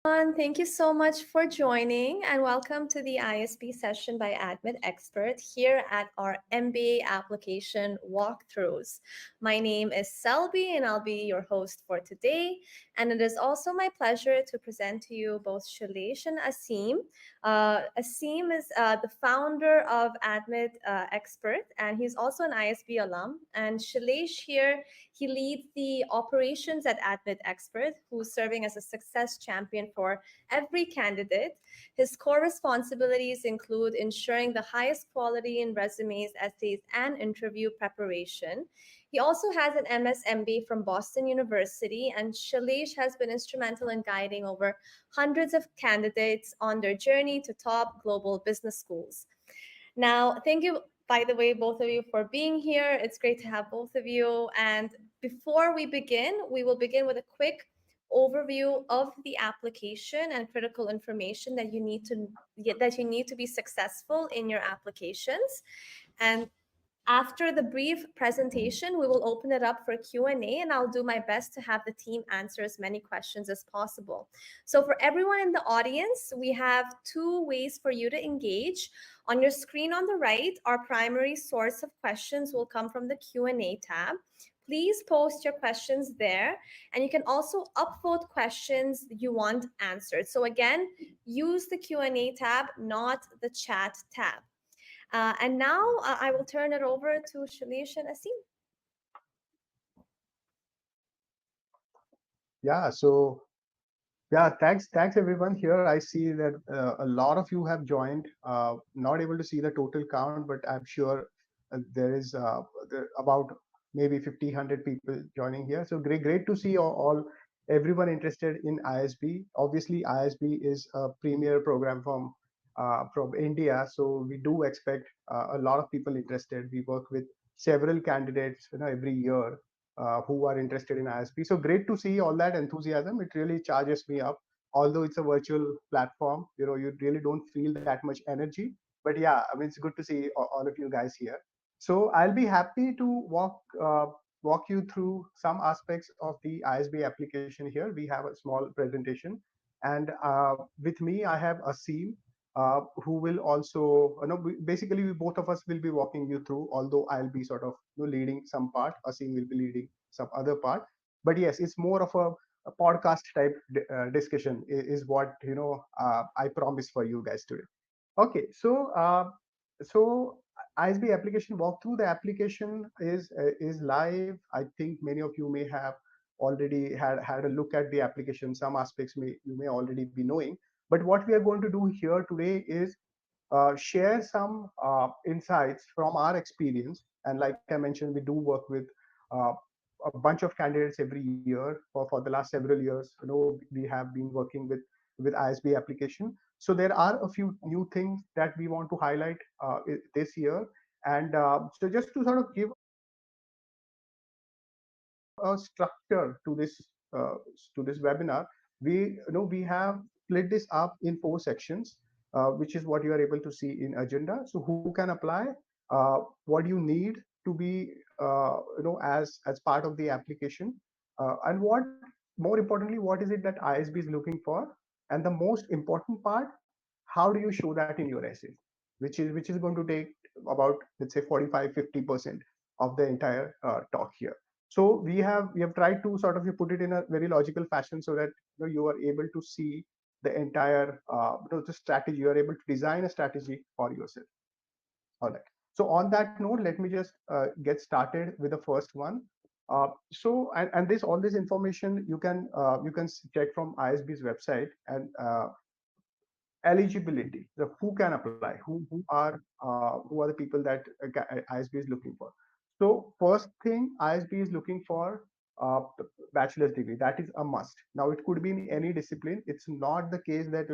Thank you so much for joining and welcome to the ISB session by Admit Expert here at our MBA application walkthroughs. My name is Selby and I'll be your host for today. And it is also my pleasure to present to you both Shailesh and Asim. Asim is the founder of Admit Expert and he's also an ISB alum. And Shailesh here, he leads the operations at Admit Expert, who's serving as a success champion for every candidate. His core responsibilities include ensuring the highest quality in resumes, essays, and interview preparation. He also has an MS MBA from Boston University, and Shailesh has been instrumental in guiding over hundreds of candidates on their journey to top global business schools. Now, thank you, by the way, both of you for being here. It's great to have both of you. And before we will begin with a quick overview of the application and critical information that you need to be successful in your applications. And after the brief presentation, we will open it up for Q&A, and I'll do my best to have the team answer as many questions as possible. So for everyone in the audience, we have two ways for you to engage. On your screen on the right, our primary source of questions will come from the Q&A tab. Please post your questions there, and you can also upvote questions you want answered. So again, use the Q&A tab, not the chat tab. And now I will turn it over to Shailesh and Asim. Yeah, so thanks everyone here. I see that a lot of you have joined. Not able to see the total count, but I'm sure there is about maybe 50, 100 people joining here. So great to see all everyone interested in ISB. Obviously, ISB is a premier program from India, so we do expect a lot of people interested. We work with several candidates, every year who are interested in ISP. So great to see all that enthusiasm. It really charges me up. Although it's a virtual platform, you really don't feel that much energy. But yeah, I mean, it's good to see all of you guys here. So I'll be happy to walk you through some aspects of the ISB application here. We have a small presentation, and with me I have Asim, who will also, basically both of us will be walking you through, although I'll be sort of leading some part, Asim will be leading some other part. But yes, it's more of a podcast type discussion is what, I promise for you guys today. Okay, so ISB application walkthrough. The application is live. I think many of you may have already had a look at the application. Some aspects you may already be knowing. But what we are going to do here today is share some insights from our experience. And like I mentioned, we do work with uh, a bunch of candidates every year for the last several years. We have been working with ISB application. So there are a few new things that we want to highlight this year. And so just to sort of give a structure uh, to this webinar, we have split this up in 4 sections, which is what you are able to see in agenda. So who can apply? What do you need to be as part of the application? And what more importantly, what is it that ISB is looking for? And the most important part, how do you show that in your essay, which is going to take about, let's say, 45-50% of the entire talk here. So we have tried to sort of put it in a very logical fashion so that you are able to see the entire the strategy. You are able to design a strategy for yourself. All right. So on that note, let me just get started with the first one. And this all this information you can check from ISB's website. And eligibility, the who can apply, who are the people that ISB is looking for. So first thing, ISB is looking for the bachelor's degree. That is a must. Now it could be in any discipline. It's not the case that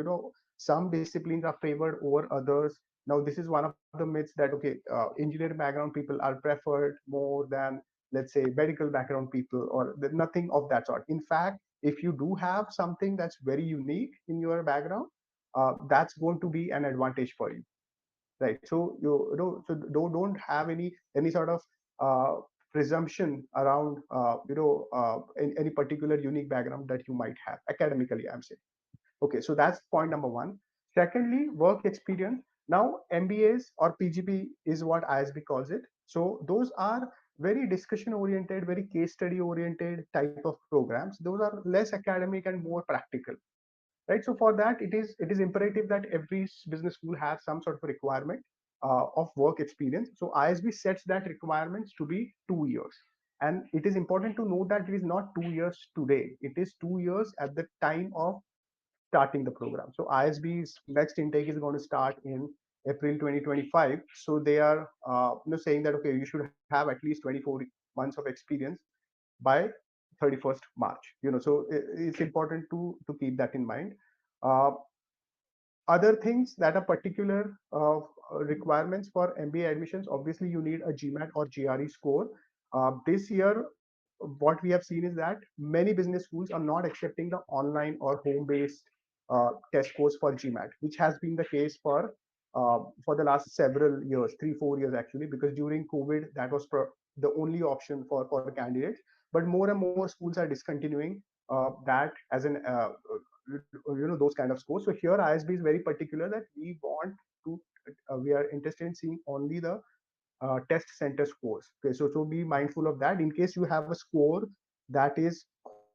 some disciplines are favored over others. Now this is one of the myths that, okay, engineering background people are preferred more than, let's say, medical background people, or nothing of that sort. In fact, if you do have something that's very unique in your background, that's going to be an advantage for you, right? So so don't have any sort of uh, presumption around any particular unique background that you might have academically, I'm saying. Okay, so that's point number one. Secondly, work experience. Now, MBAs or PGP is what ISB calls it. So those are very discussion oriented, very case study oriented type of programs. Those are less academic and more practical, right? So for that, it is imperative that every business school has some sort of a requirement of work experience. So ISB sets that requirements to be 2 years, and it is important to note that it is not 2 years today. It is 2 years at the time of starting the program. So ISB's next intake is going to start in April 2025. So they are saying that okay, you should have at least 24 months of experience by 31st March. So it's important to keep that in mind. Uh, Other things that are particular requirements for MBA admissions, obviously you need a GMAT or GRE score. This year, what we have seen is that many business schools are not accepting the online or home-based test scores for GMAT, which has been the case for the last several years, 3 4 years actually, because during COVID that was the only option for candidates. But more and more schools are discontinuing that as an those kind of scores. So here ISB is very particular that we are interested in seeing only the test center scores. Okay, so be mindful of that. In case you have a score that is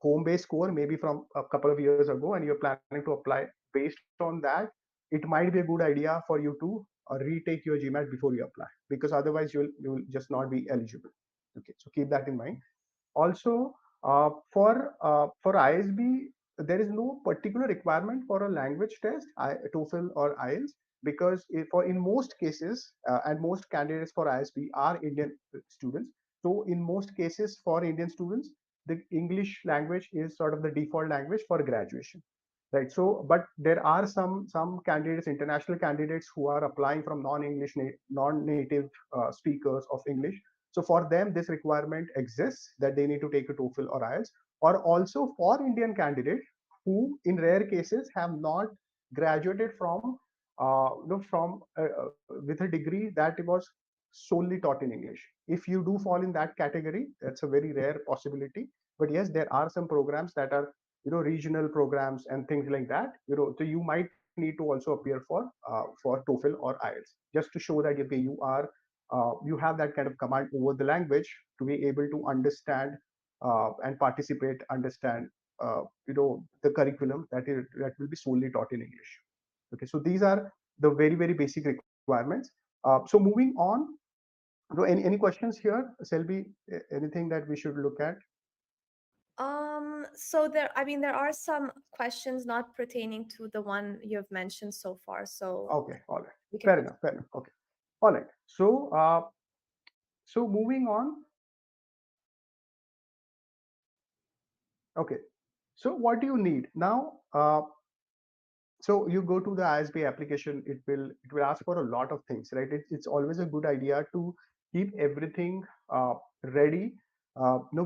home-based score, maybe from a couple of years ago, and you're planning to apply based on that, it might be a good idea for you to retake your GMAT before you apply, because otherwise you'll just not be eligible. Okay, so keep that in mind. Also, for ISB, there is no particular requirement for a language test, TOEFL or IELTS, because for in most cases, and most candidates for ISB are Indian students. So in most cases for Indian students, the English language is sort of the default language for graduation, right? So but there are some candidates, international candidates, who are applying from non-native speakers of English. So for them, this requirement exists that they need to take a TOEFL or IELTS, or also for Indian candidates who, in rare cases, have not graduated with a degree that was solely taught in English. If you do fall in that category, that's a very rare possibility. But yes, there are some programs that are regional programs and things like that. So you might need to also appear for TOEFL or IELTS, just to show that okay, you have that kind of command over the language to be able to understand and participate, understand the curriculum that will be solely taught in English. Okay, so these are the very very basic requirements. So moving on, so any questions here, Selby? Anything that we should look at? So there are some questions not pertaining to the one you've mentioned so far, so Okay, all right, we can fair go. enough, fair enough. Okay, all right. So moving on. Okay, so what do you need now? So you go to the ISB application, it will ask for a lot of things, right? It's always a good idea to keep everything ready,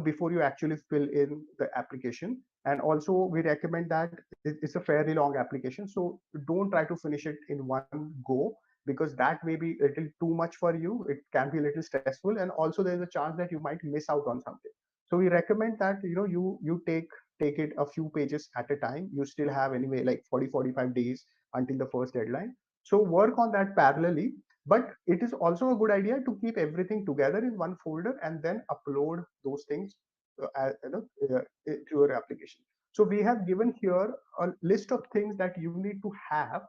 before you actually fill in the application. And also we recommend that it's a fairly long application, so don't try to finish it in one go, because that may be a little too much for you. It can be a little stressful, and also there's a chance that you might miss out on something. So we recommend that you take it a few pages at a time. You still have anyway like 40 45 days until the first deadline. So work on that parallelly. But it is also a good idea to keep everything together in one folder and then upload those things to your application. So we have given here a list of things that you need to have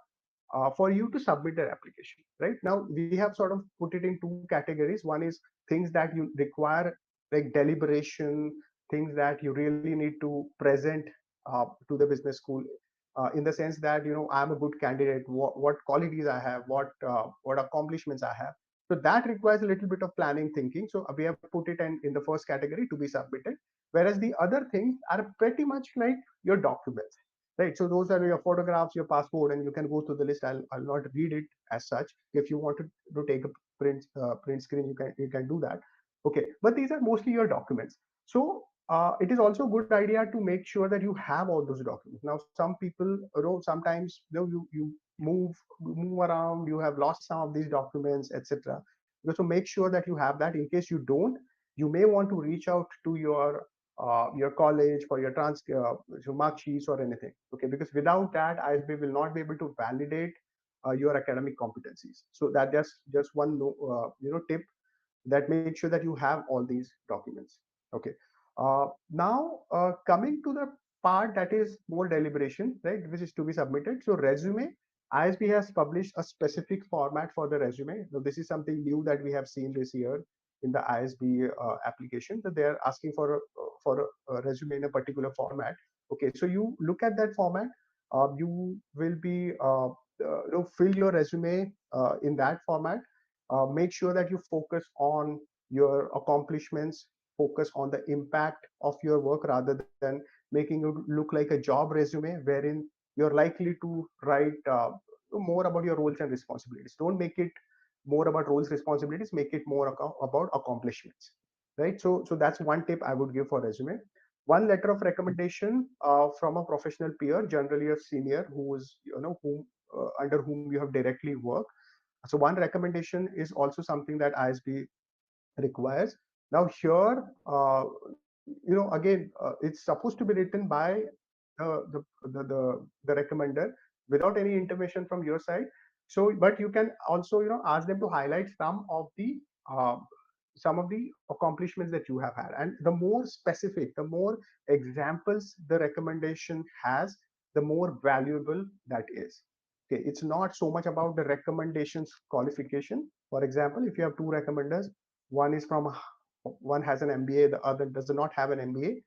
for you to submit their application. Right now, we have sort of put it in two categories. One is things that you require, like deliberation, things that you really need to present to the business school, in the sense that I'm a good candidate, what qualities I have, what accomplishments I have. So that requires a little bit of planning, thinking. So we have put it in the first category to be submitted, whereas the other things are pretty much like your documents. Right, so those are your photographs, your passport, and you can go through the list. I'll not read it as such. If you want to take a print screen, you can do that. Okay, but these are mostly your documents. So it is also a good idea to make sure that you have all those documents. Now, some people, sometimes you move around, you have lost some of these documents, etc. So make sure that you have that. In case you don't, you may want to reach out to your your college, for your mark sheets or anything. Okay, because without that, ISB will not be able to validate your academic competencies. So that just one tip, that make sure that you have all these documents. Okay. Now, coming to the part that is more deliberation, right, which is to be submitted. So resume, ISB has published a specific format for the resume. Now, this is something new that we have seen this year in the ISB application, that they are asking for a resume in a particular format. Okay, so you look at that format. You will be fill your resume in that format. Make sure that you focus on your accomplishments, focus on the impact of your work rather than making it look like a job resume wherein you're likely to write more about your roles and responsibilities. Don't make it more about roles responsibilities, make it more about accomplishments, right? So that's one tip I would give for resume. One letter of recommendation from a professional peer, generally a senior who is whom under whom you have directly worked. So one recommendation is also something that ISB requires. Now here, again, it's supposed to be written by the recommender without any intervention from your side. So, but you can also ask them to highlight uh, some of the accomplishments that you have had, and the more specific, the more examples the recommendation has, the more valuable that is. Okay, it's not so much about the recommendations qualification. For example, if you have two recommenders, one is from one has an MBA, the other does not have an MBA.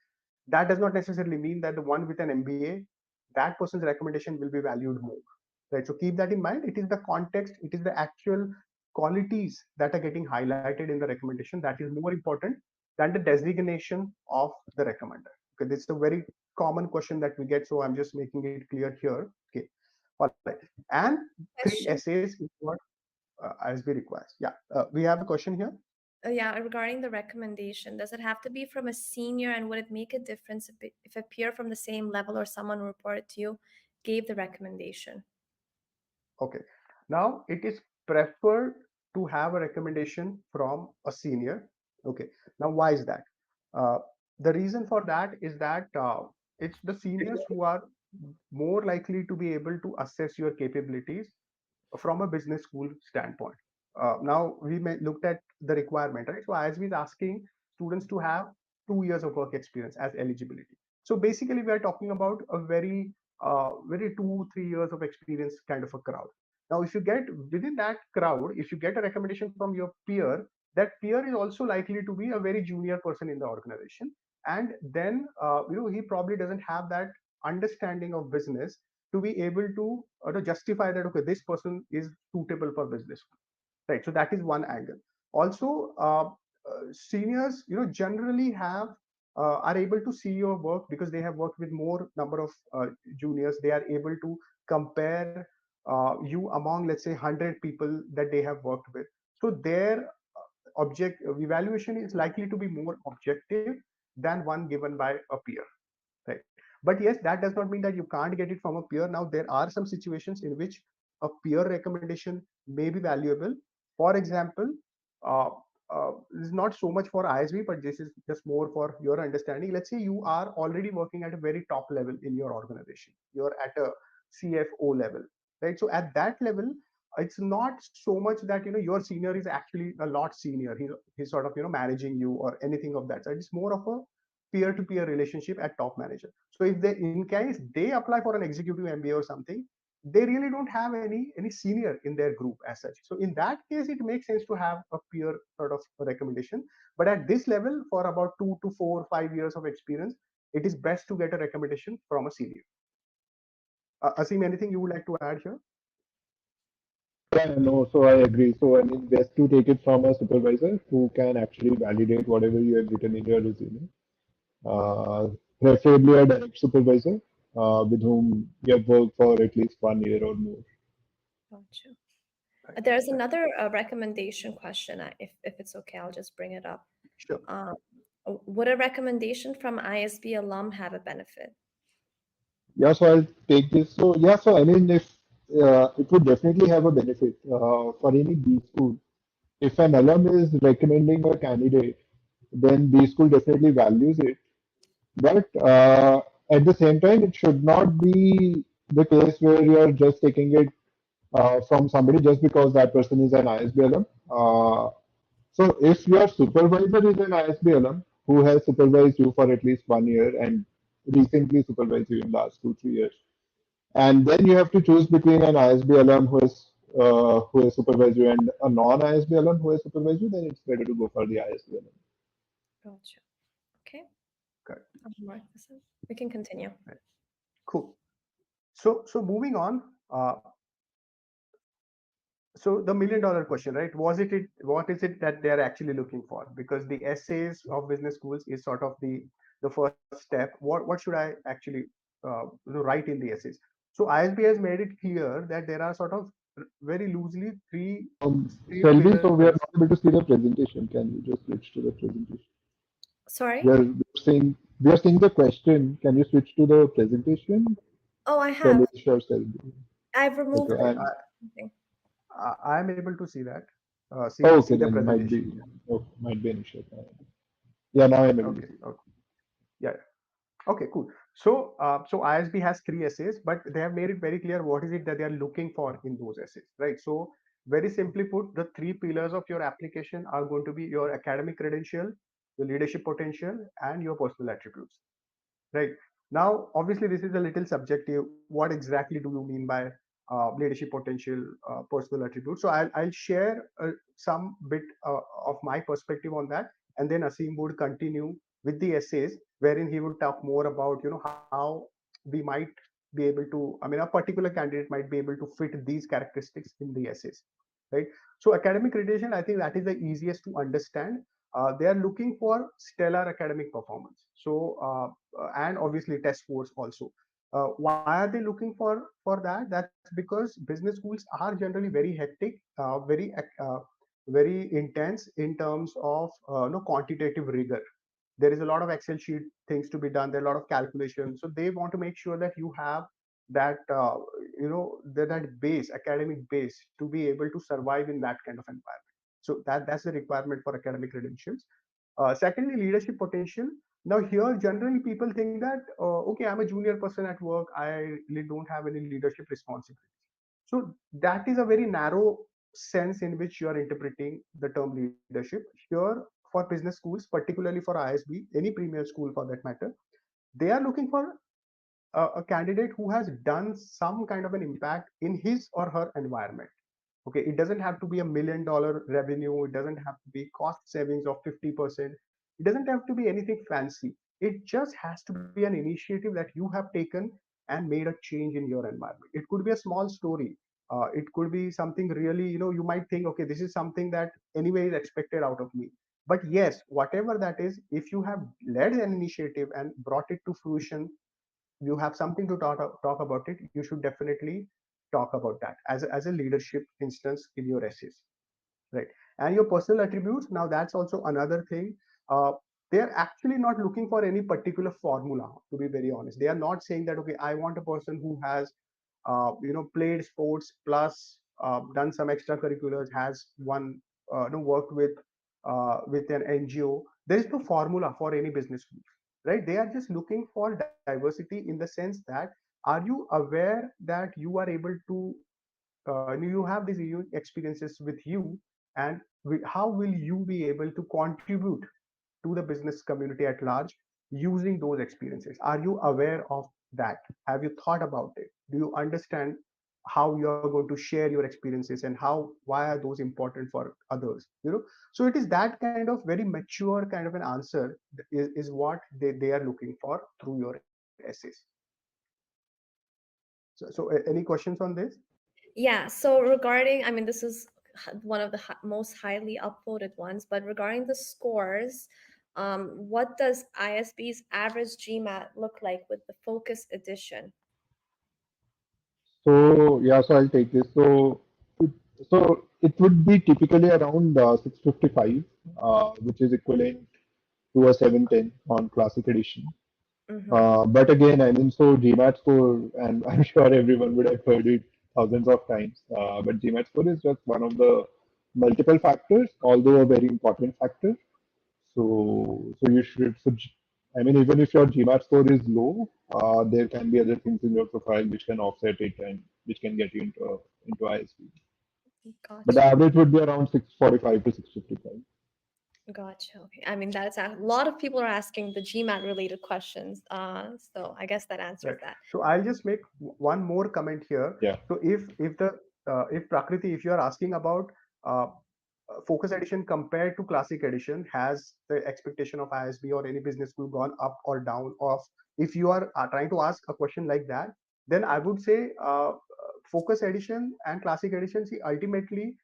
That does not necessarily mean that the one with an MBA, that person's recommendation will be valued more. Right. So keep that in mind. It is the context, it is the actual qualities that are getting highlighted in the recommendation that is more important than the designation of the recommender. Okay, this is a very common question that we get, so I'm just making it clear here. Okay, all right. And three Question. essays is what ISB requires. Yeah, we have a question here. Yeah, regarding the recommendation, does it have to be from a senior, and would it make a difference if a peer from the same level or someone who reported to you gave the recommendation? Okay. Now it is preferred to have a recommendation from a senior. Okay. Now why is that? Uh, the reason for that is that it's the seniors who are more likely to be able to assess your capabilities from a business school standpoint. Now we looked at the requirement, right? So ISB is asking students to have 2 years of work experience as eligibility. So basically, we are talking about a very 2 3 years of experience kind of a crowd. Now, if you get within that crowd, if you get a recommendation from your peer, that peer is also likely to be a very junior person in the organization, and then he probably doesn't have that understanding of business to be able to justify that, okay, this person is suitable for business, right? So that is one angle. Also, seniors generally have are able to see your work because they have worked with more number of juniors. They are able to compare you among, let's say, 100 people that they have worked with. So their object evaluation is likely to be more objective than one given by a peer, right? But yes, that does not mean that you can't get it from a peer. Now there are some situations in which a peer recommendation may be valuable. For example, uh, this is not so much for ISB, but this is just more for your understanding. Let's say you are already working at a very top level in your organization, you're at a CFO level, right? So at that level, it's not so much that your senior is actually a lot senior. He's sort of managing you or anything of that. So it's more of a peer-to-peer relationship at top manager. So if they, in case they apply for an executive MBA or something, they really don't have any senior in their group as such. So in that case, it makes sense to have a peer sort of recommendation. But at this level, for about 2 to 4 5 years of experience, it is best to get a recommendation from a senior. Asim, anything you would like to add here? Yeah, no, so I agree. So I mean, best to take it from a supervisor who can actually validate whatever you have written in your resume. Uh, Preferably a direct supervisor with whom you have worked for at least 1 year or more. Gotcha. Right, There's right. another recommendation question. If it's okay, I'll just bring it up. Sure. Um, would a recommendation from ISB alum have a benefit? Yeah, so I'll take this. So yeah, so I mean, if it would definitely have a benefit for any B school. If an alum is recommending a candidate, then B school definitely values it. But at the same time, it should not be the case where you are just taking it from somebody just because that person is an ISB alum. So if your supervisor is an ISB alum who has supervised you for at least 1 year and recently supervised you in last 2 3 years, and then you have to choose between an ISB alum who has supervised you and a non-ISB alum who has supervised you, then it's better to go for the ISB alum. Gotcha. Okay. Correct. I'll mark this up. We can continue. Right. Cool. So moving on. So the million-dollar question, right? What is it that they're actually looking for? Because the essays of business schools is sort of the first step. What should I actually write in the essays? So ISB has made it clear that there are sort of very loosely three Selvi, so we are pillars. not able to see the presentation. Can you just switch to the presentation? Sorry? We are seeing the question. Can you switch to the presentation? Oh, I have. Shailesh or Selvi? I've removed Okay, the and something. I'm able to see that. See okay, the then presentation. might be an issue. Yeah, now I'm able to Okay. see. Okay. Yeah. Okay, cool. So ISB has three essays, but they have made it very clear what is it that they are looking for in those essays, right? So very simply put, the three pillars of your application are going to be your academic credential, your leadership potential, and your personal attributes, right? Now obviously this is a little subjective. What exactly do you mean by leadership potential, personal attributes? So I'll share some bit of my perspective on that, and then Asim would continue with the essays wherein he would talk more about how we might be able to, I mean, a particular candidate might be able to fit these characteristics in the essays, right? So academic credential, I think that is the easiest to understand. They are looking for stellar academic performance. And obviously test scores also. Why are they looking for that? That's because business schools are generally very hectic, very intense in terms of no quantitative rigor. There is a lot of Excel sheet things to be done. There are a lot of calculations, so they want to make sure that you have that that base, academic base, to be able to survive in that kind of environment. So that's the requirement for academic credentials. Secondly, leadership potential. Now here generally people think that okay, I'm a junior person at work, I really don't have any leadership responsibility. So that is a very narrow sense in which you are interpreting the term leadership. Here, for business schools, particularly for ISB, any premier school for that matter, they are looking for a candidate who has done some kind of an impact in his or her environment. Okay, it doesn't have to be $1 million revenue. It doesn't have to be cost savings of 50%. It doesn't have to be anything fancy. It just has to be an initiative that you have taken and made a change in your environment. It could be a small story. It could be something really, you might think, okay, this is something that anyway is expected out of me. But yes, whatever that is, if you have led an initiative and brought it to fruition, you have something to talk about it, you should definitely talk about that as a leadership instance in your essays, right? And your personal attributes, now that's also another thing. uh, they're actually not looking for any particular formula, to be very honest. They are not saying that, okay, I want a person who has played sports plus done some extracurriculars, has one worked with an NGO. There is no formula for any business school, right? They are just looking for diversity in the sense that, are you aware that you are able to you have these unique experiences with you, and how will you be able to contribute to the business community at large using those experiences? Are you aware of that? Have you thought about it? Do you understand how you are going to share your experiences, and why are those important for others? So it is that kind of very mature kind of an answer is what they are looking for through your essays. So any questions on this? Yeah, so regarding, I mean, this is one of the most highly upvoted ones, but regarding the scores, what does ISB's average GMAT look like with the Focus Edition? So yeah, so I'll take this. So it would be typically around 655, which is equivalent to a 710 on Classic Edition. Mm-hmm. But again, I mean, so GMAT score, and I'm sure everyone would have heard it thousands of times. But GMAT score is just one of the multiple factors, although a very important factor. So you should. So I mean, even if your GMAT score is low, there can be other things in your profile which can offset it and which can get you into ISB. But the Gotcha. average would be around 645 to 655. Gotcha. Okay. I mean, that's a lot of people are asking the GMAT related questions. So I guess that answers Right. that. So I'll just make one more comment here. Yeah. So if Prakriti, if you are asking about uh, focus edition compared to classic edition, has the expectation of ISB or any business school gone up or down? Of if you are trying to ask a question like that, then I would say focus edition and classic edition. See, ultimately,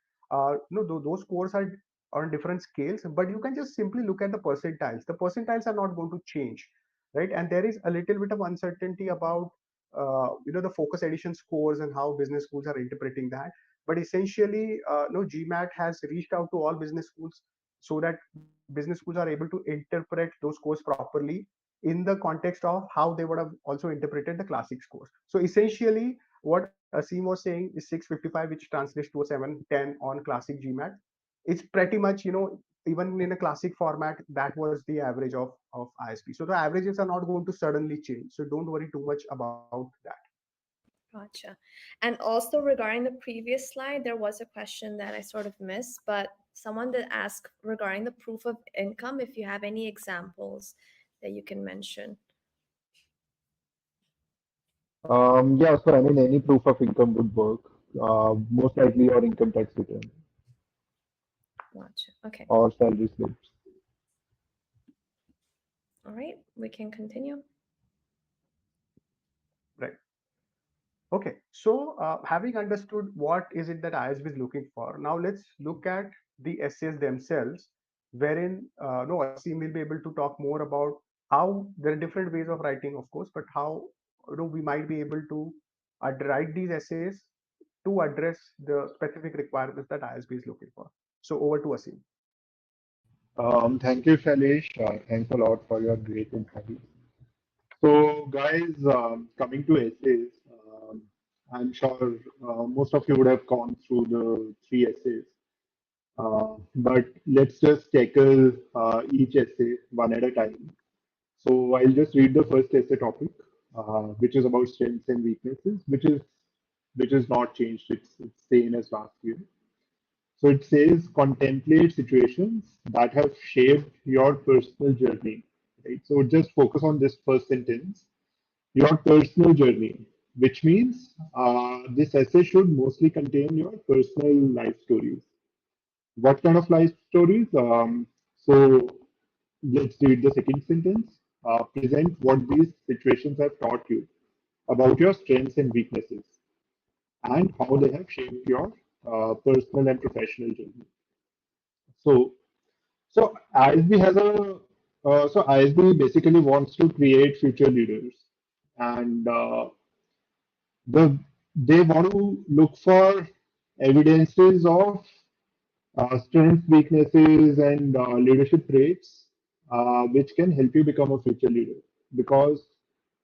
those scores are on different scales, but you can just simply look at the percentiles. The percentiles are not going to change, right? And there is a little bit of uncertainty about the focus edition scores and how business schools are interpreting that. But essentially, no, GMAT has reached out to all business schools so that business schools are able to interpret those scores properly in the context of how they would have also interpreted the classic scores. So essentially, what Asim was saying is 655, which translates to a 710 on classic GMAT. It's pretty much, even in a classic format, that was the average of ISP. So the averages are not going to suddenly change. So don't worry too much about that. Gotcha. And also regarding the previous slide, there was a question that I sort of missed, but someone did ask regarding the proof of income, if you have any examples that you can mention. Yeah, so I mean, any proof of income would work. Most likely your income tax return Gotcha. Okay. or salary slips. All right. We can continue. Right. Okay, so having understood what is it that ISB is looking for, now let's look at the essays themselves, wherein no, Asim will be able to talk more about how there are different ways of writing, of course, but how we might be able to write these essays to address the specific requirements that ISB is looking for. So over to Asim. Thank you, Shailesh. Thanks a lot for your great insights. So, guys, coming to essays, I'm sure most of you would have gone through the three essays. But let's just tackle each essay one at a time. So I'll just read the first essay topic, which is about strengths and weaknesses, which is not changed. It's same as last year. So it says contemplate situations that have shaped your personal journey. Right. So just focus on this first sentence, your personal journey, which means this essay should mostly contain your personal life stories. What kind of life stories? So let's read the second sentence. Present what these situations have taught you about your strengths and weaknesses and how they have shaped your personal and professional journey. So, so ISB has a so ISB basically wants to create future leaders, and they want to look for evidences of strengths, weaknesses, and leadership traits, which can help you become a future leader. Because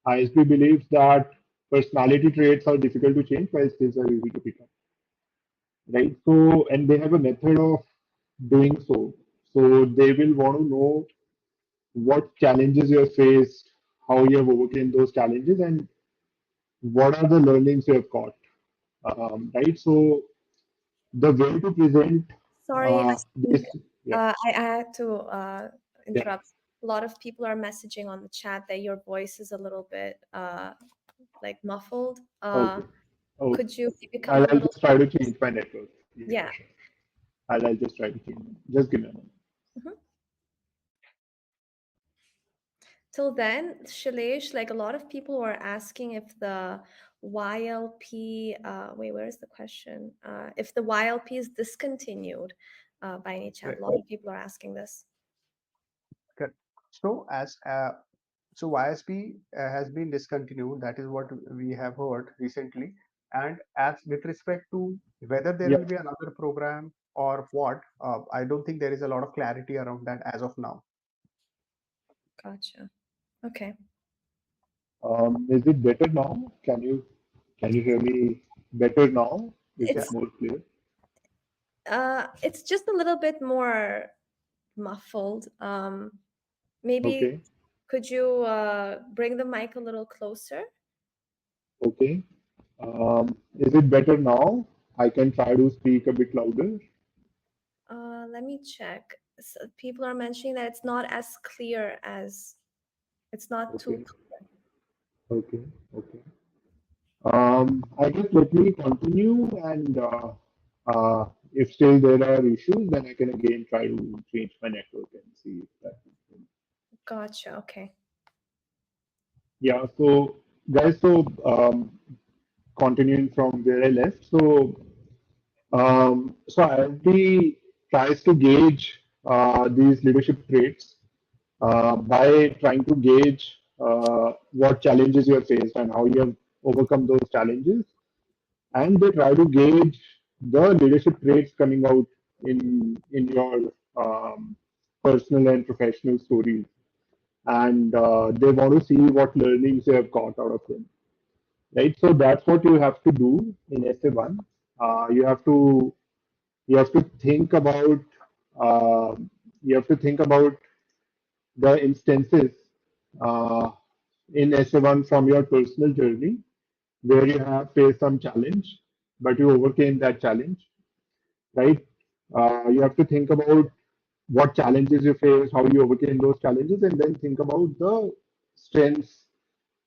ISB believes that personality traits are difficult to change, while skills are easy to pick up. Right. So, and they have a method of doing so. So they will want to know what challenges you have faced, how you have overcome those challenges, and what are the learnings you have got. Right. So the way to present Sorry, I think this, yeah, I had to yeah. interrupt. A lot of people are messaging on the chat that your voice is a little bit like muffled. Okay. Okay. Could you maybe come I'll, a I'll little? just try to change my network. Yeah, Yeah. sure. I'll just try to change it. Just give me a moment. Mhm. Till then, Shailesh, like a lot of people were asking if the YLP, wait, where's the question? If the YLP is discontinued by any chance. A Right. lot of people are asking this. Good. So so YSP has been discontinued. That is what we have heard recently. And as with respect to whether there Yeah. will be another program or what, I don't think there is a lot of clarity around that as of now. Gotcha. Okay. Is it better now? Can you hear me better now? Is Yeah. it more clear? It's just a little bit more muffled. Maybe Okay. Could you bring the mic a little closer? Okay. Is it better now? I can try to speak a bit louder. Let me check. People are mentioning that it's not as clear as it's not too. Okay. Okay. Okay. I guess let me continue, and if still there are issues, then I can again try to change my network and see if that is. Gotcha. Okay. Yeah. So, guys, continuing from where I left. So ISB tries to gauge these leadership traits by trying to gauge what challenges you have faced and how you have overcome those challenges, and they try to gauge the leadership traits coming out in your personal and professional stories, and they want to see what learnings you have got out of them. Right, so that's what you have to do in SA1. You have to you have to think about uh, you have to think about the instances uh, in SA1 from your personal journey where you have faced some challenge, but you overcame that challenge, right? You have to think about what challenges you face, how you overcame those challenges, and then think about the strengths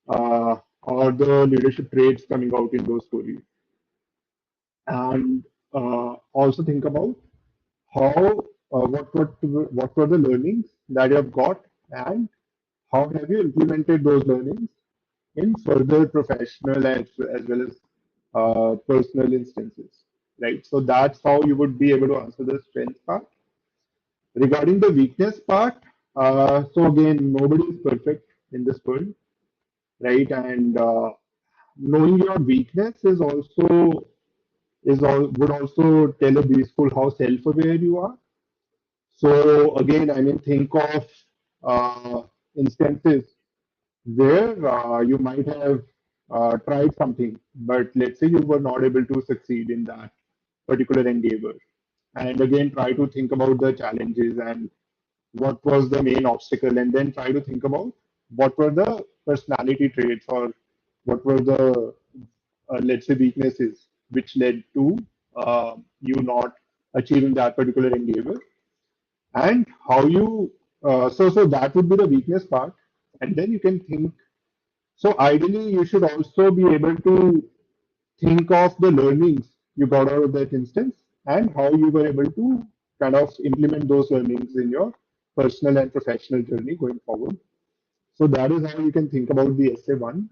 or the leadership traits coming out in those stories. And also think about how what were the learnings that you have got, and how have you implemented those learnings in further professional as well as personal instances, right? So that's how you would be able to answer the strength part. Regarding the weakness part, so again, nobody is perfect in this world, right? And knowing your weakness would also tell a useful how self-aware you are. So again, I mean, think of instances where you might have tried something, but let's say you were not able to succeed in that particular endeavor. And again, try to think about the challenges and what was the main obstacle, and then try to think about what were the personality traits or what were the, let's say, weaknesses which led to you not achieving that particular endeavor, and how you so that would be the weakness part. And then you can think, so ideally you should also be able to think of the learnings you got out of that instance and how you were able to kind of implement those learnings in your personal and professional journey going forward. So that is how you can think about the SA1.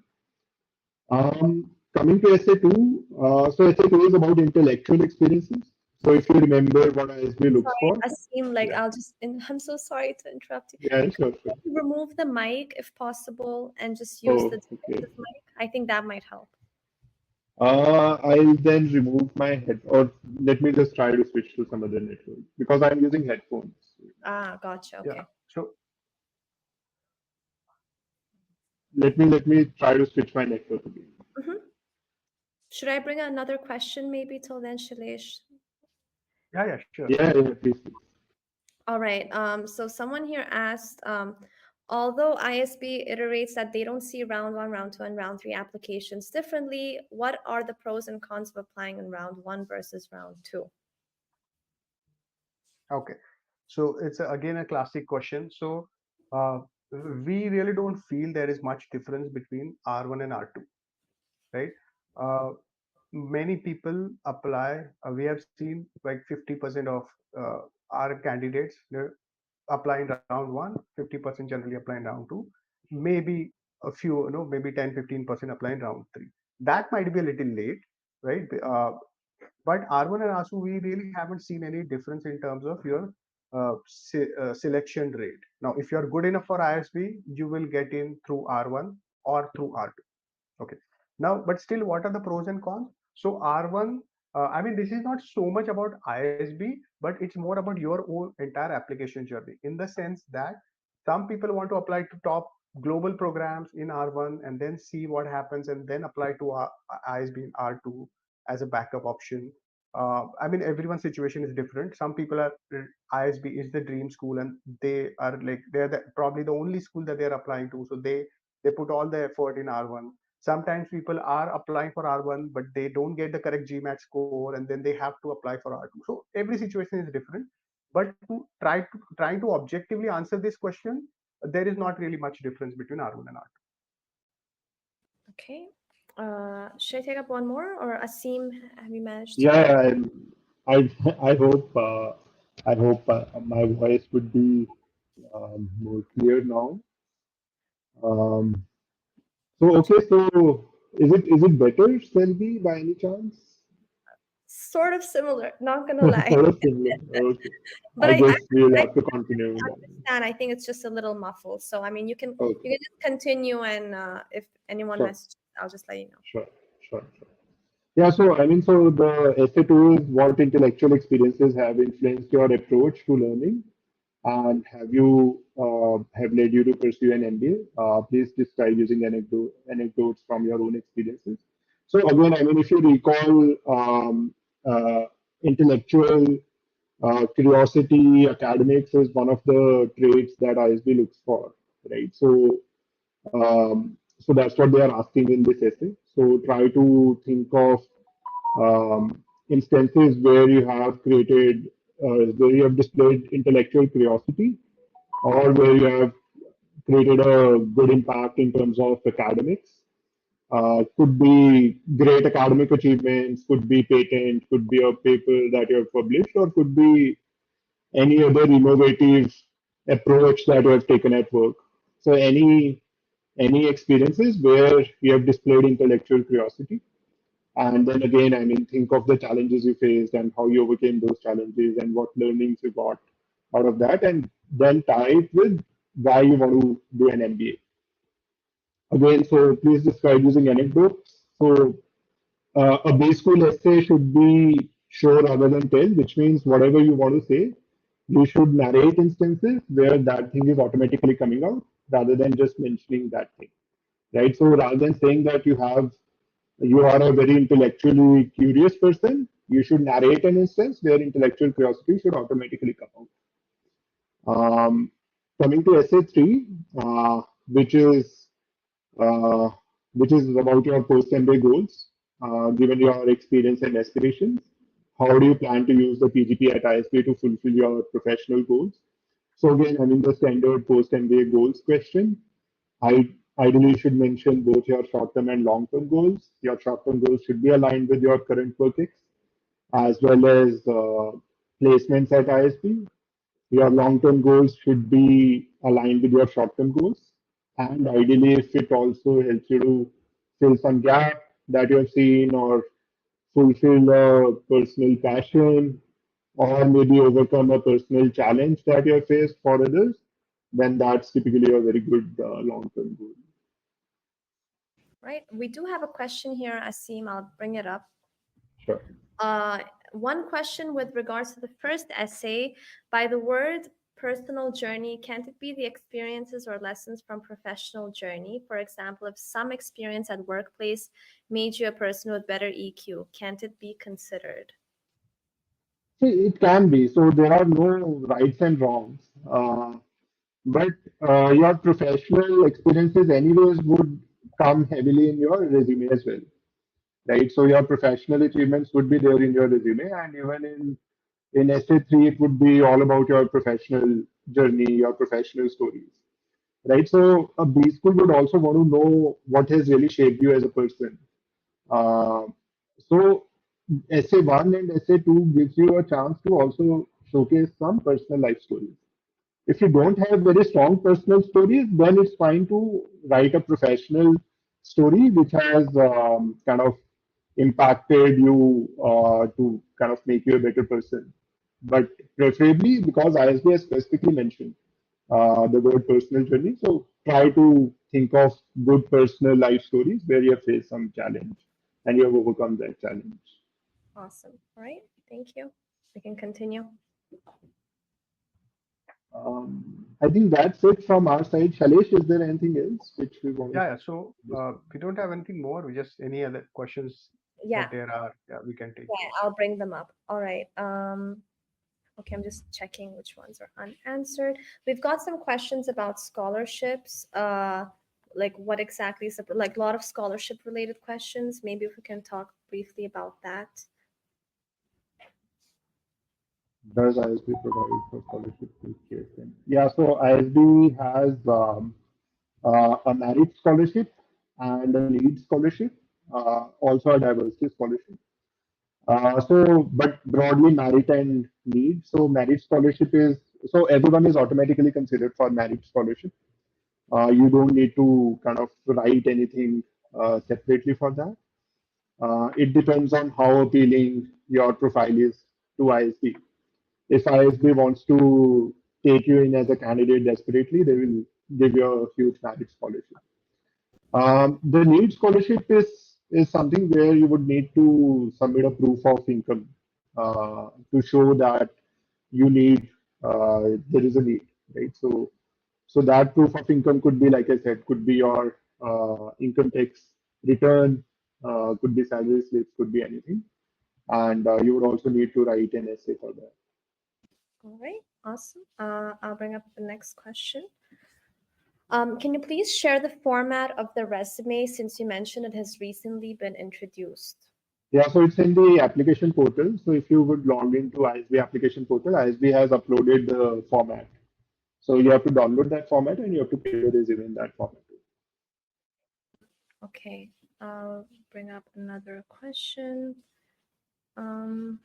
Coming to SA2, so SA2 is about intellectual experiences. So if you remember what ISB looks Sorry, for, Asim, like yeah, I'm so sorry to interrupt you. yeah, sure, sure. Remove the mic if possible and just use the Oh, okay. defensive mic. I think that might help. I'll then remove my head, or let me just try to switch to some other network because I'm using headphones. Ah, gotcha. Yeah. Okay. So Let me try to switch my network again. hmm Should I bring another question maybe till then, Shailesh? yeah, yeah, sure. Yeah, yeah, please, please. All right. So someone here asked, although ISB iterates that they don't see round one, round two, and round three applications differently, what are the pros and cons of applying in round one versus round two? Okay. So it's again a classic question. So uh, we really don't feel there is much difference between R1 and R2, right? Uh, Many people apply. We have seen like 50% of our candidates apply in round one, 50% generally apply in round two, maybe a few, maybe 10-15% apply in round three. That might be a little late, right? But R1 and R2, we really haven't seen any difference in terms of your selection rate. Now, if you're good enough for ISB, you will get in through R1 or through R2. Okay. Now, but still, what are the pros and cons? So R1, I mean, this is not so much about ISB, but it's more about your own entire application journey in the sense that some people want to apply to top global programs in R1 and then see what happens and then apply to ISB in R2 as a backup option. I mean, everyone's situation is different. Some people are ISB is the dream school, and they are like probably the only school that they're applying to. So they put all the effort in R1. Sometimes people are applying for R1, but they don't get the correct GMAT score, and then they have to apply for R2. So every situation is different. But trying to objectively answer this question, there is not really much difference between R1 and R2. Okay. Should I take up one more, or Asim, have you managed to? Yeah, I hope my voice would be more clear now. Um, so okay, so is it better, Selvi, by any chance? Sort of similar, not gonna lie. Sort of similar. Okay. But I guess we'll I have to continue with that. understand. I think it's just a little muffled. So I mean, Okay. you can just continue, and if anyone Sure. messages, I'll just let you know. Sure. Sure. Sure. Yeah, so I mean, so the SA2 is what intellectual experiences have influenced your approach to learning, and have led you to pursue an MBA? Please describe using anecdotes from your own experiences. So again, I mean, if you recall, intellectual curiosity, academics is one of the traits that ISB looks for, right? So that's what they are asking in this essay. So try to think of instances where you have where you have displayed intellectual curiosity, or where you have created a good impact in terms of academics. Could be great academic achievements, could be patent, could be a paper that you have published, or could be any other innovative approach that you have taken at work. So any experiences where you have displayed intellectual curiosity. And then again, I mean, think of the challenges you faced and how you overcame those challenges and what learnings you got out of that, and then tie it with why you want to do an MBA. Again, so please describe using anecdotes. So a base school essay should be show rather than tell, which means whatever you want to say, you should narrate instances where that thing is automatically coming out rather than just mentioning that thing, right? So rather than saying that you are a very intellectually curious person, you should narrate an instance where intellectual curiosity should automatically come out. Um, Coming to essay three, which is uh, which is about your post-MBA goals, given your experience and aspirations. How do you plan to use the PGP at ISB to fulfill your professional goals? So again, I mean the standard post-MBA goals question. I ideally should mention both your short-term and long-term goals. Your short-term goals should be aligned with your current work as well as placements at ISB. Your long-term goals should be aligned with your short-term goals. And ideally, if it also helps you to fill some gap that you have seen, or fulfill a personal passion, or maybe overcome a personal challenge that you have faced for others, then that's typically a very good long-term goal. Right. We do have a question here, Asim. I'll bring it up. Sure. One question with regards to the first essay. By the word personal journey, can't it be the experiences or lessons from professional journey? For example, if some experience at workplace made you a person with better EQ, can't it be considered? So it can be. So there are no rights and wrongs. But your professional experiences, anyways, would come heavily in your resume as well, right? So your professional achievements would be there in your resume, and even in essay three, it would be all about your professional journey, your professional stories, right? So a B school would also want to know what has really shaped you as a person. Uh, so essay one and essay two gives you a chance to also showcase some personal life stories. If you don't have very strong personal stories, then it's fine to write a professional story which has kind of impacted you to kind of make you a better person. But preferably, because ISB has specifically mentioned the word personal journey, so try to think of good personal life stories where you have faced some challenge and you have overcome that challenge. Awesome. All right. Thank you. We can continue. I think that's it from our side. Shalesh, is there anything else which we want to? Yeah. So we don't have anything more. We just any other questions. Yeah, but there are, yeah, we can take yeah, those. I'll bring them up. All right. Okay, I'm just checking which ones are unanswered. We've got some questions about scholarships. Like what exactly is like a lot of scholarship related questions. Maybe if we can talk briefly about that. Does ISB provide for scholarship to KSM? Yeah, so ISB has a merit scholarship and a need scholarship, also a diversity scholarship. But broadly merit and need. So merit scholarship is, so everyone is automatically considered for merit scholarship. You don't need to kind of write anything separately for that. It depends on how appealing your profile is to ISB. If ISB wants to take you in as a candidate desperately, they will give you a huge merit scholarship. The need scholarship is something where you would need to submit a proof of income to show that you need there is a need, right? So that proof of income could be, like I said, could be your income tax return, could be salary slips, could be anything, and you would also need to write an essay for that. All right, awesome. I'll bring up the next question. Can you please share the format of the resume since you mentioned it has recently been introduced? Yeah, so it's in the application portal. So if you would log into ISB application portal, ISB has uploaded the format. So you have to download that format and you have to create a resume in that format. Okay, I'll bring up another question. Um,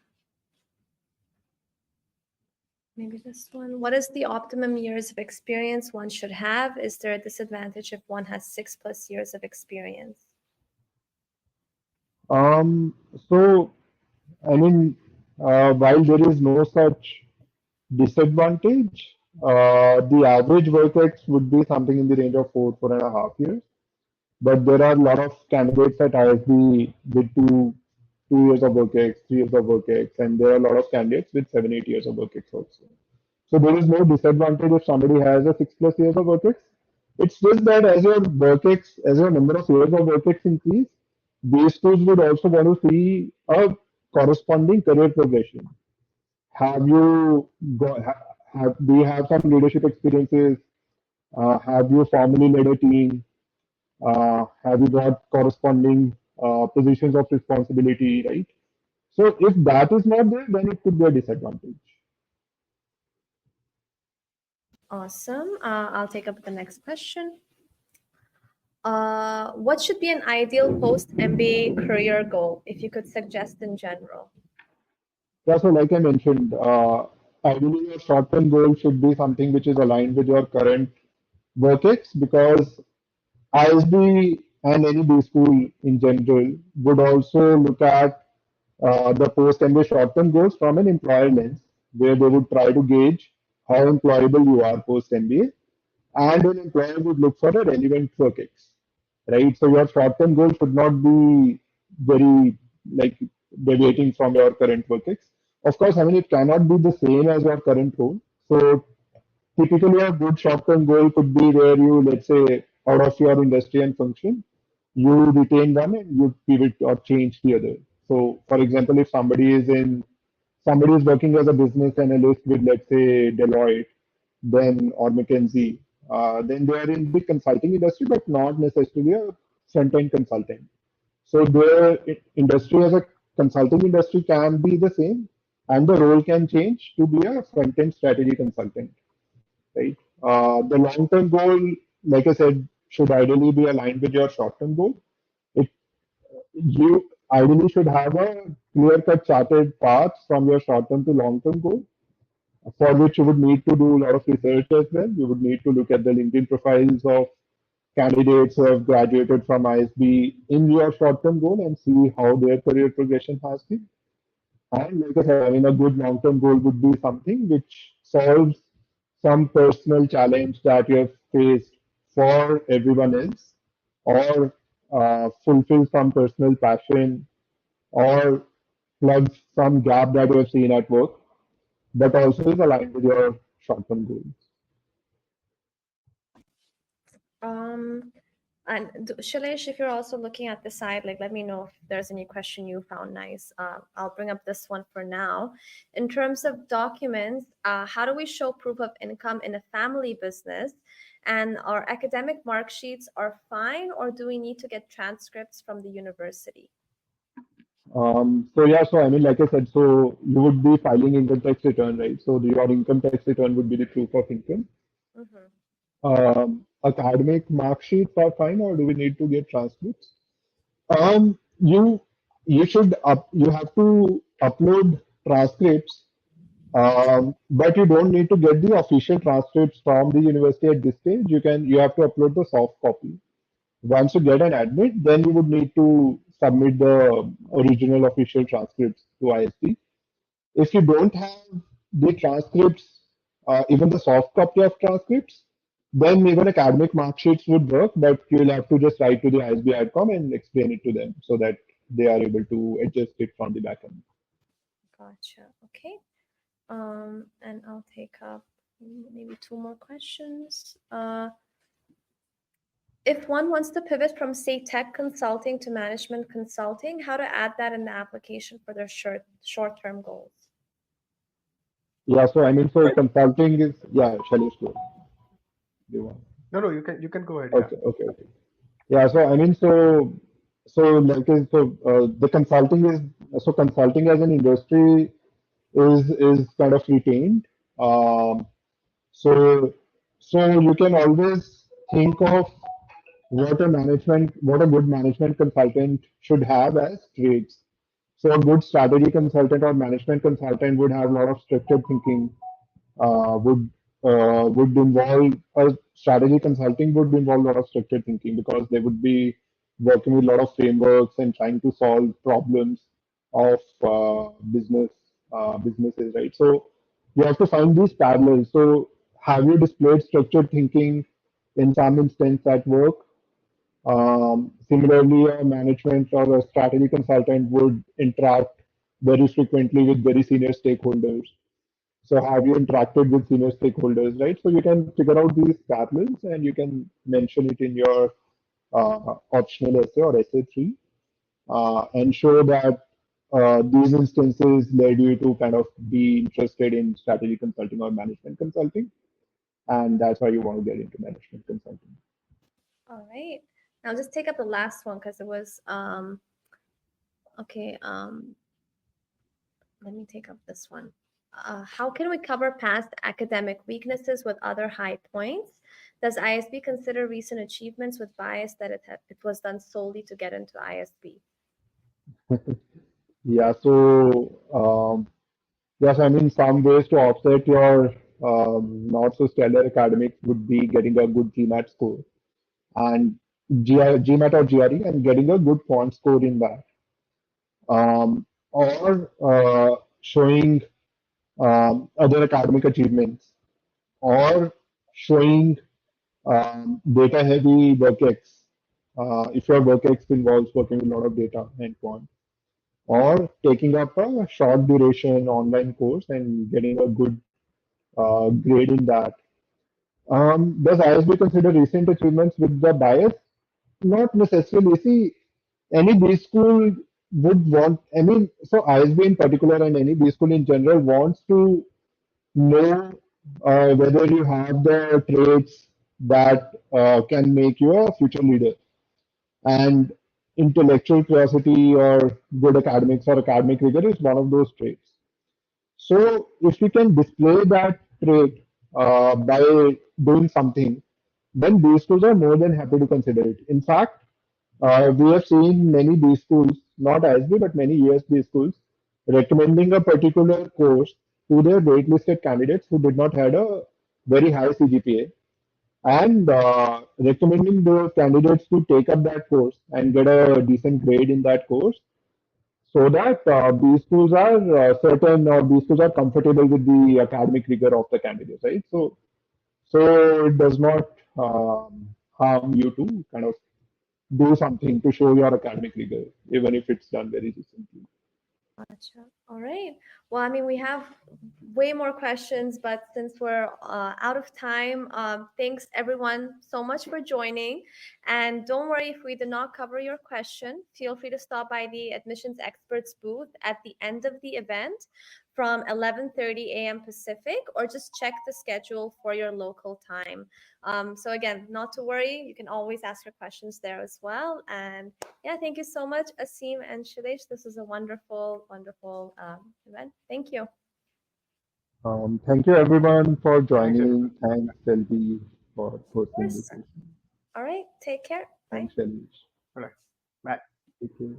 Maybe this one. What is the optimum years of experience one should have? Is there a disadvantage if one has 6+ years of experience? So I mean, while there is no such disadvantage, the average work ex would be something in the range of 4.5 years. But there are a lot of candidates at ISB with 2 years of work ex, 3 years of work ex, and there are a lot of candidates with 7, 8 years of work ex also. So there is no disadvantage if somebody has a 6+ years of work ex. It's just that as your work ex, as your number of years of work ex increase, these schools would also want to see a corresponding career progression. Have you got, do you have some leadership experiences? Have you formally led a team? Have you got corresponding positions of responsibility, right? So if that is not there, then it could be a disadvantage. Awesome. I'll take up the next question. What should be an ideal post MBA career goal, if you could suggest in general? Yeah, so like I mentioned, ideally your short-term goal should be something which is aligned with your current work ex because ISB and any B school in general would also look at the post MBA short-term goals from an employer lens, where they would try to gauge how employable you are post MBA, and an employer would look for a relevant work ex, right? So your short-term goal should not be very like deviating from your current work ex. Of course, I mean it cannot be the same as your current role. So typically, a good short-term goal could be where you, let's say, out of your industry and function, you retain one and you pivot or change the other. So, for example, if somebody is working as a business analyst with, let's say, Deloitte, then or McKinsey, then they are in the consulting industry, but not necessarily a front-end consultant. So the industry as a consulting industry can be the same, and the role can change to be a front-end strategy consultant, right? The long-term goal, like I said, should ideally be aligned with your short-term goal. It, you ideally should have a clear-cut charted path from your short-term to long-term goal, for which you would need to do a lot of research as well. You would need to look at the LinkedIn profiles of candidates who have graduated from ISB in your short-term goal and see how their career progression has been. And like I said, I mean, a good long-term goal would be something which solves some personal challenge that you have faced for everyone else, or fulfill some personal passion, or plug some gap that you have seen at work, but also is aligned with your short-term goals. Um, And Shailesh, if you're also looking at the side, like let me know if there's any question you found nice. I'll bring up this one for now. In terms of documents, how do we show proof of income in a family business? And our academic mark sheets are fine, or do we need to get transcripts from the university? So yeah, so I mean, like I said, so you would be filing income tax return, right? So your income tax return would be the proof of income. Mm-hmm. Academic mark sheets are fine, or do we need to get transcripts? Um, you you have to upload transcripts, but you don't need to get the official transcripts from the university at this stage. You have to upload the soft copy. Once you get an admit, then you would need to submit the original official transcripts to ISB. If you don't have the transcripts, even the soft copy of transcripts, then even academic mark sheets would work, but you'll have to just write to the ISB adcom and explain it to them so that they are able to adjust it from the back end. Gotcha. Okay. And I'll take up maybe two more questions. If one wants to pivot from, say, tech consulting to management consulting, how to add that in the application for their short-term goals? Yeah, so I mean, so consulting is, yeah, Shailesh, go. Do you want? No, you can go ahead. Yeah. Okay. Yeah, so I mean, the consulting is so consulting as an industry is kind of retained. Um, so so you can always think of what a good management consultant should have as traits. So a good strategy consultant or management consultant would have a lot of structured thinking, uh, would would involve strategy consulting would involve a lot of structured thinking because they would be working with a lot of frameworks and trying to solve problems of businesses, right? So you have to find these parallels. So have you displayed structured thinking in some instance at work? Similarly, a management or a strategy consultant would interact very frequently with very senior stakeholders. So have you interacted with senior stakeholders, right? So you can figure out these parallels and you can mention it in your optional essay or essay 3 and show that these instances led you to kind of be interested in strategy consulting or management consulting. And that's why you want to get into management consulting. All right. Now just take up the last one because it was okay. Let me take up this one. How can we cover past academic weaknesses with other high points? Does ISB consider recent achievements with bias that it was done solely to get into ISB? Yeah, yes, I mean, some ways to offset your not so stellar academics would be getting a good GMAT score and GMAT or GRE and getting a good quant score in that. Or showing other academic achievements or showing data heavy work-ex. If your work-ex involves working with a lot of data and quant, or taking up a short duration online course and getting a good grade in that. Does ISB consider recent achievements with the bias? Not necessarily. See, any B school would want, I mean, so ISB in particular and any B school in general wants to know whether you have the traits that can make you a future leader. And intellectual curiosity or good academics or academic rigor is one of those traits. So if we can display that trait by doing something, then B schools are more than happy to consider it. In fact, we have seen many B schools, not ISB, but many USB schools, recommending a particular course to their waitlisted candidates who did not have a very high CGPA and recommending the candidates to take up that course and get a decent grade in that course so that B schools are certain or B schools are comfortable with the academic rigor of the candidates, right? So it does not harm you to kind of do something to show your academic rigor, even if it's done very recently. Gotcha. All right. Well, I mean, we have way more questions, but since we're out of time, thanks everyone so much for joining. And don't worry if we did not cover your question. Feel free to stop by the admissions experts booth at the end of the event from 11:30 a.m. Pacific, or just check the schedule for your local time. So again, not to worry, you can always ask your questions there as well. And yeah, thank you so much, Asim and Shailesh. This was a wonderful, wonderful event. Thank you. Thank you everyone for Thanks, joining. everyone. Thanks, Selby, for Of hosting this course. session. All right. Take care. Bye. Thanks, Shailesh. All right. Bye. Take care.